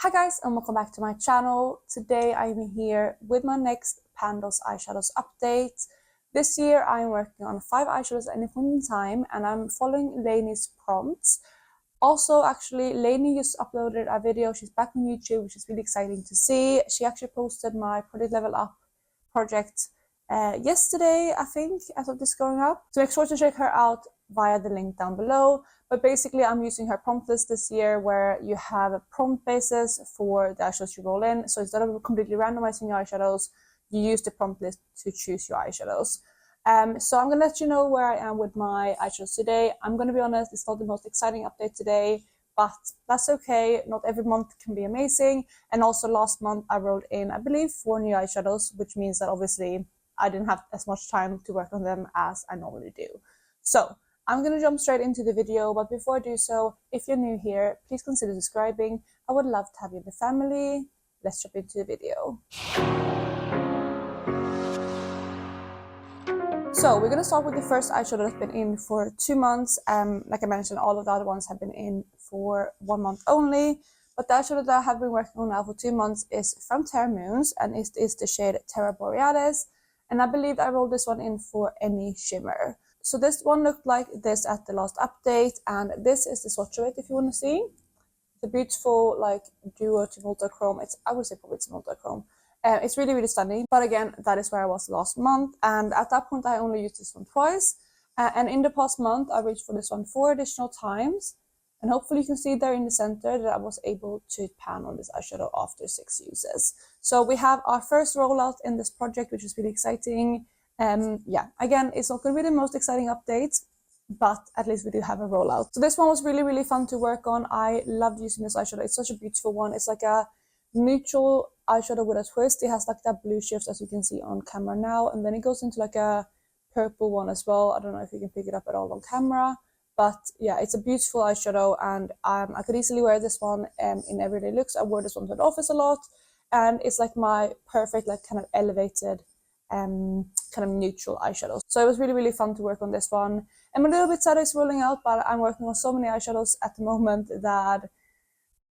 Hi guys, and welcome back to my channel. Today I'm here with my next Pan Those Eyeshadows update. This year I'm working on 5 eyeshadows at any point in time, and I'm following Laney's prompts. Also, actually, Laney just uploaded a video. She's back on YouTube, which is really exciting to see. She actually posted my Project Level Up project yesterday, I think, as of this going up. So make sure to check her out via the link down below. But basically, I'm using her prompt list this year, where you have a prompt basis for the eyeshadows you roll in. So instead of completely randomizing your eyeshadows, you use the prompt list to choose your eyeshadows. So I'm going to let you know where I am with my eyeshadows today. I'm going to be honest, it's not the most exciting update today, but that's okay. Not every month can be amazing. And also last month I rolled in, I believe, 4 new eyeshadows, which means that obviously I didn't have as much time to work on them as I normally do. So I'm going to jump straight into the video, but before I do so, if you're new here, please consider subscribing. I would love to have you in the family. Let's jump into the video. So we're going to start with the first eyeshadow that's been in for 2 months. Like I mentioned, all of the other ones have been in for 1 month only. But the eyeshadow that I have been working on now for 2 months is from Terra Moons, and it is the shade Terra Borealis. And I believe I rolled this one in for any shimmer. So this one looked like this at the last update, and this is the swatch of it if you want to see. The beautiful like duo to multichrome. I would say probably it's multichrome. It's really, really stunning. But again, that is where I was last month, and at that point I only used this one twice. And in the past month, I reached for this one 4 additional times. And hopefully you can see there in the center that I was able to pan on this eyeshadow after 6 uses. So we have our first rollout in this project, which is really exciting. Yeah, again, it's not going to be the most exciting update, but at least we do have a rollout. So this one was really, really fun to work on. I loved using this eyeshadow. It's such a beautiful one. It's like a neutral eyeshadow with a twist. It has like that blue shift, as you can see on camera now, and then it goes into like a purple one as well. I don't know if you can pick it up at all on camera, but yeah, it's a beautiful eyeshadow, and I could easily wear this one in everyday looks. I wore this one to the office a lot, and it's like my perfect like kind of elevated kind of neutral eyeshadows. So it was really, really fun to work on this one. I'm a little bit sad it's rolling out, but I'm working on so many eyeshadows at the moment that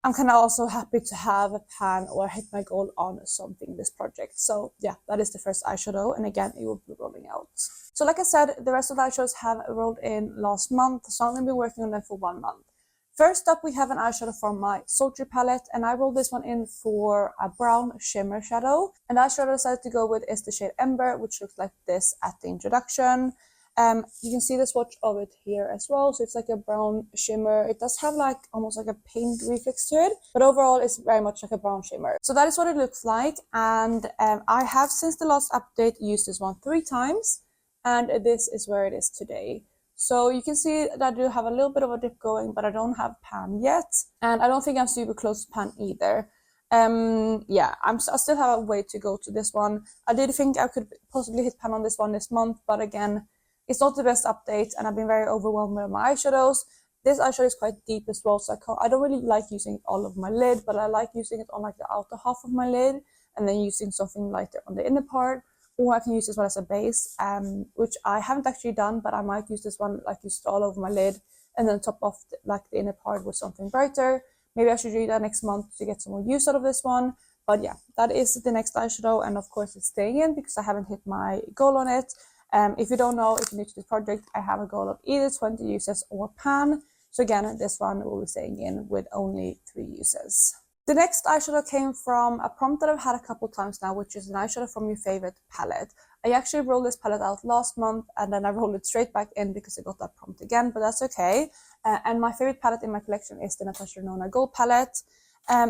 I'm kind of also happy to have a pan or hit my goal on something in this project. So yeah, that is the first eyeshadow, and again, it will be rolling out. So like I said, the rest of the eyeshadows have rolled in last month, so I'm going to be working on them for 1 month. First up, we have an eyeshadow from my Sultry palette, and I rolled this one in for a brown shimmer shadow. And the eyeshadow I decided to go with is the shade Ember, which looks like this at the introduction. You can see the swatch of it here as well. So it's like a brown shimmer. It does have like almost like a pink reflex to it, but overall it's very much like a brown shimmer. So that is what it looks like. And I have, since the last update, used this one 3 times, and this is where it is today. So you can see that I do have a little bit of a dip going, but I don't have pan yet, and I don't think I'm super close to pan either. Yeah, I still have a way to go to this one. I did think I could possibly hit pan on this one this month, but again, it's not the best update, and I've been very overwhelmed with my eyeshadows. This eyeshadow is quite deep as well, so I don't really like using it all over my lid, but I like using it on like the outer half of my lid, and then using something lighter on the inner part. Or I can use this one as a base, which I haven't actually done, but I might use this one like just all over my lid, and then top off like the inner part with something brighter. Maybe I should do that next month to get some more use out of this one. But yeah, that is the next eyeshadow, and of course it's staying in because I haven't hit my goal on it. If you don't know, if you're new to this project, I have a goal of either 20 uses or pan. So again, this one will be staying in with only 3 uses. The next eyeshadow came from a prompt that I've had a couple times now, which is an eyeshadow from your favorite palette. I actually rolled this palette out last month, and then I rolled it straight back in because I got that prompt again, but that's okay. And my favorite palette in my collection is the Natasha Denona Gold palette.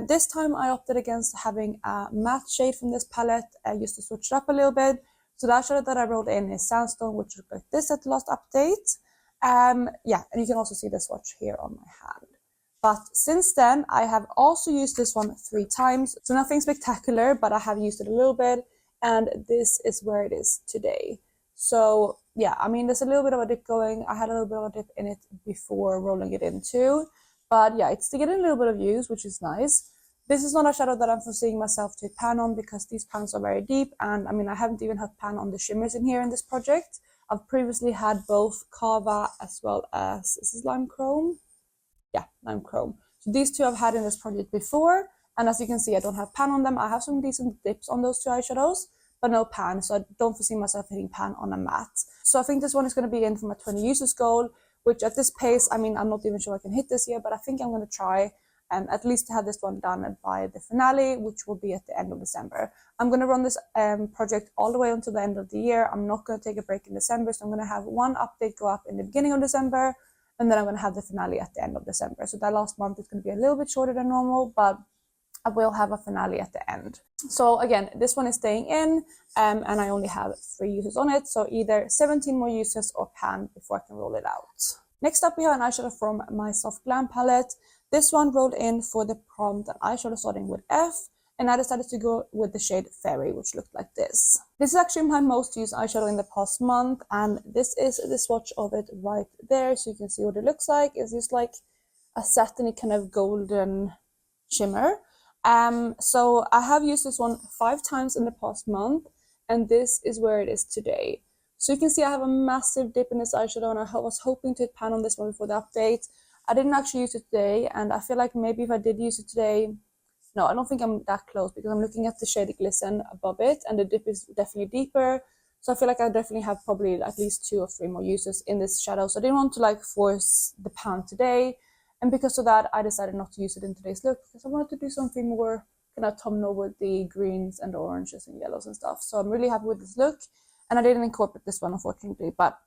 This time I opted against having a matte shade from this palette, just to switch it up a little bit. So the eyeshadow that I rolled in is Sandstone, which looked like this at the last update. Yeah, and you can also see the swatch here on my hand. But since then, I have also used this one 3 times. So nothing spectacular, but I have used it a little bit, and this is where it is today. So yeah, I mean, there's a little bit of a dip going. I had a little bit of a dip in it before rolling it in too. But yeah, it's getting a little bit of use, which is nice. This is not a shadow that I'm foreseeing myself to pan on because these pans are very deep, and I mean, I haven't even had pan on the shimmers in here in this project. I've previously had both Kava as well as, is this Lime Chrome? Yeah, Lime Chrome. So these two I've had in this project before, And as you can see, I don't have pan on them. I have some decent dips on those two eyeshadows, but no pan, so I don't foresee myself hitting pan on a matte. So I think this one is going to be in for my 20 users goal, which at this pace, I mean, I'm not even sure I can hit this year, but I think I'm going to try at least to have this one done by the finale, which will be at the end of December. I'm going to run this project all the way until the end of the year. I'm not going to take a break in December, so I'm going to have one update go up in the beginning of December, and then I'm going to have the finale at the end of December. So that last month is going to be a little bit shorter than normal, but I will have a finale at the end. So again, this one is staying in, and I only have 3 uses on it, so either 17 more uses or pan before I can roll it out. Next up, we have an eyeshadow from my Soft Glam palette. This one rolled in for the prompt, an eyeshadow starting with F, and I decided to go with the shade Fairy, which looked like this. This is actually my most used eyeshadow in the past month, and this is the swatch of it right there, so you can see what it looks like. It's just like a satiny kind of golden shimmer. So I have used this one 5 times in the past month, and this is where it is today. So you can see I have a massive dip in this eyeshadow, and I was hoping to hit pan on this one before the update. I didn't actually use it today, and I feel like maybe if I did use it today, no, I don't think I'm that close, because I'm looking at the shade Glisten above it, and the dip is definitely deeper. So I feel like I definitely have probably at least 2 or 3 more uses in this shadow. So I didn't want to like force the pan today. And because of that, I decided not to use it in today's look, because I wanted to do something more kind of autumnal with the greens and the oranges and yellows and stuff. So I'm really happy with this look. And I didn't incorporate this one, unfortunately, but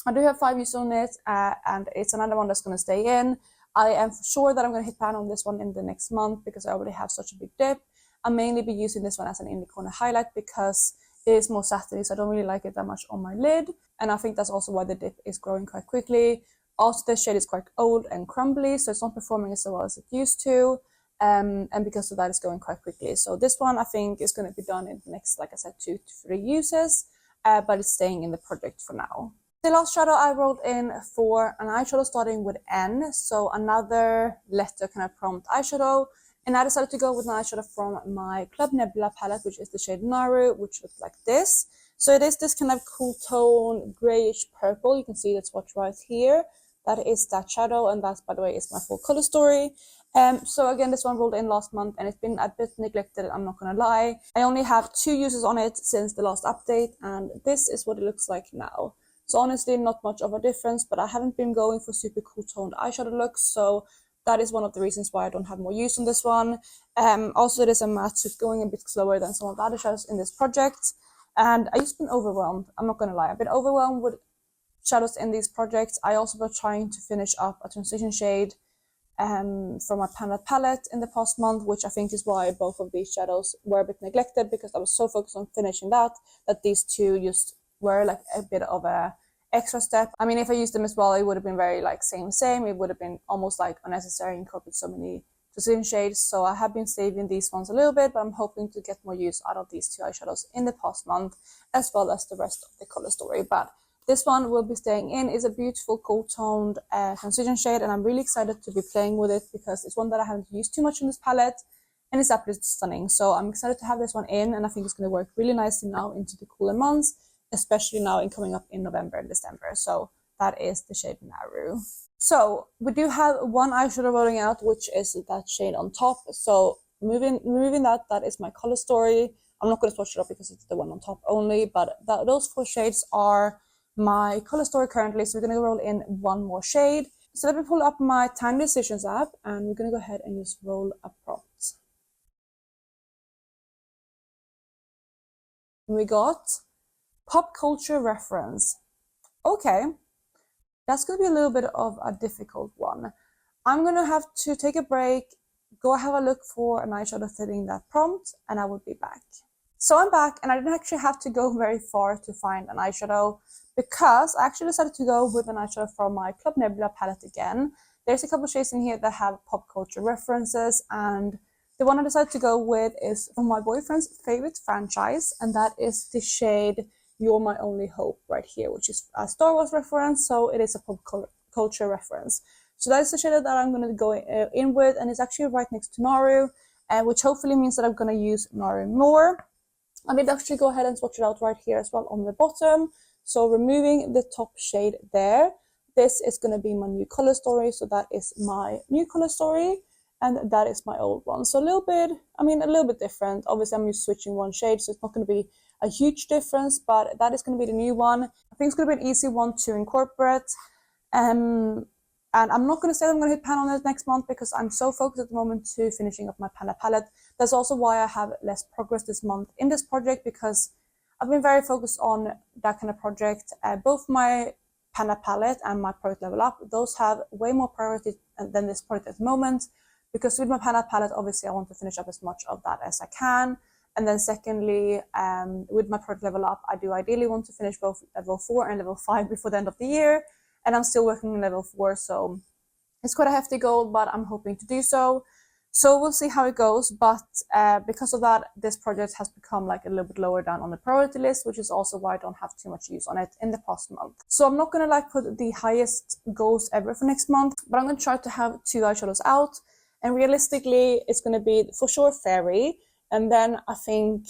I do have 5 uses on it, and it's another one that's going to stay in. I am sure that I'm going to hit pan on this one in the next month, because I already have such a big dip. I'll mainly be using this one as an in the corner highlight, because it is more satiny, so I don't really like it that much on my lid. And I think that's also why the dip is growing quite quickly. Also, this shade is quite old and crumbly, so it's not performing as well as it used to. And because of that, it's going quite quickly. So this one, I think, is going to be done in the next, like I said, 2 to 3 uses, but it's staying in the project for now. The last shadow I rolled in for an eyeshadow starting with N, so another letter kind of prompt eyeshadow. And I decided to go with an eyeshadow from my Club Nebula palette, which is the shade Naru, which looks like this. So it is this kind of cool tone, grayish purple. You can see the swatch right here. That is that shadow, and that, by the way, is my full color story. So again, this one rolled in last month, and it's been a bit neglected, I'm not gonna lie. I only have 2 uses on it since the last update, and this is what it looks like now. So honestly, not much of a difference, but I haven't been going for super cool toned eyeshadow looks, so that is one of the reasons why I don't have more use on this one. Also, it is a matte, so it's going a bit slower than some of the other shadows in this project. And I've just been overwhelmed, I'm not gonna lie. I've been overwhelmed with shadows in these projects. I also been trying to finish up a transition shade from my Pan palette in the past month, which I think is why both of these shadows were a bit neglected, because I was so focused on finishing that these 2 just were like a bit of a extra step. I mean, if I used them as well, it would have been very like same. It would have been almost like unnecessary to incorporate so many transition shades. So I have been saving these ones a little bit, but I'm hoping to get more use out of these 2 eyeshadows in the past month, as well as the rest of the color story. But this one will be staying in. Is a beautiful cool toned transition shade, and I'm really excited to be playing with it, because it's one that I haven't used too much in this palette, and it's absolutely stunning. So I'm excited to have this one in, and I think it's going to work really nicely now into the cooler months, especially now in coming up in November and December. So that is the shade Naru. So we do have one eyeshadow rolling out, which is that shade on top. So removing that is my color story. I'm not going to swatch it up because it's the one on top only, but those 4 shades are my color story currently. So we're going to roll in 1 more shade. So let me pull up my Tiny Decisions app, and we're going to go ahead and just roll a prompt. We got pop culture reference. Okay, that's going to be a little bit of a difficult one. I'm going to have to take a break, go have a look for an eyeshadow fitting that prompt, and I will be back. So I'm back, and I didn't actually have to go very far to find an eyeshadow, because I actually decided to go with an eyeshadow from my Club Nebula palette again. There's a couple shades in here that have pop culture references, and the one I decided to go with is from my boyfriend's favorite franchise, and that is the shade You're My Only Hope right here, which is a Star Wars reference, so it is a pop culture reference. So that is the shade that I'm going to go in with, and it's actually right next to Naru, which hopefully means that I'm going to use Naru more. I did actually go ahead and swatch it out right here as well on the bottom. So removing the top shade there, this is going to be my new color story. So that is my new color story. and that is my old one. So a little bit different. Obviously I'm just switching one shade, so it's not going to be a huge difference, but that is going to be the new one. I think it's going to be an easy one to incorporate. And I'm not going to say I'm going to hit pan on it next month because I'm so focused at the moment to finishing up my Panda palette. That's also why I have less progress this month in this project, because I've been very focused on that kind of project. Both my Panda palette and my product Level Up, those have way more priority than this project at the moment, because with my Panda palette, obviously I want to finish up as much of that as I can. And then secondly, with my product Level Up, I do ideally want to finish both level 4 and level 5 before the end of the year. And I'm still working on level 4, so it's quite a hefty goal, but I'm hoping to do so. So we'll see how it goes, but because of that, this project has become like a little bit lower down on the priority list, which is also why I don't have too much use on it in the past month. So I'm not gonna like put the highest goals ever for next month, but I'm gonna try to have 2 eyeshadows out, and realistically, it's gonna be for sure Fairy, and then I think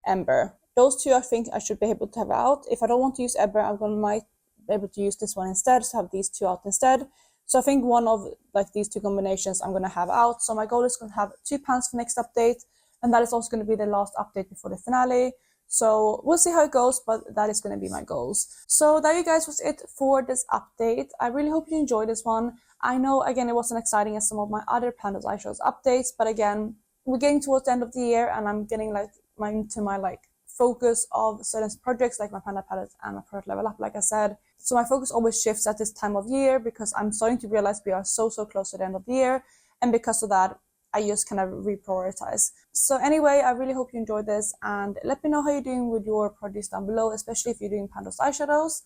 Ember. Those 2 I think I should be able to have out. If I don't want to use Ember, might be able to use this one instead, so have these 2 out instead. So I think one of like these 2 combinations I'm going to have out. So my goal is going to have 2 pans for next update, and that is also going to be the last update before the finale. So we'll see how it goes, but that is going to be my goals. So that, you guys, was it for this update. I really hope you enjoyed this one. I know, again, it wasn't exciting as some of my other Pan Those Eyeshadows updates, but again, we're getting towards the end of the year, and I'm getting like into my like focus of certain projects like my Panda palette and my product Level Up, like I said. So my focus always shifts at this time of year because I'm starting to realize we are so close to the end of the year, and because of that I just kind of reprioritize. So anyway, I really hope you enjoyed this, and let me know how you're doing with your projects down below, especially if you're doing Pan Those Eyeshadows.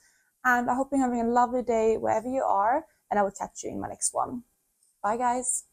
And I hope you're having a lovely day wherever you are, and I will catch you in my next one. Bye guys.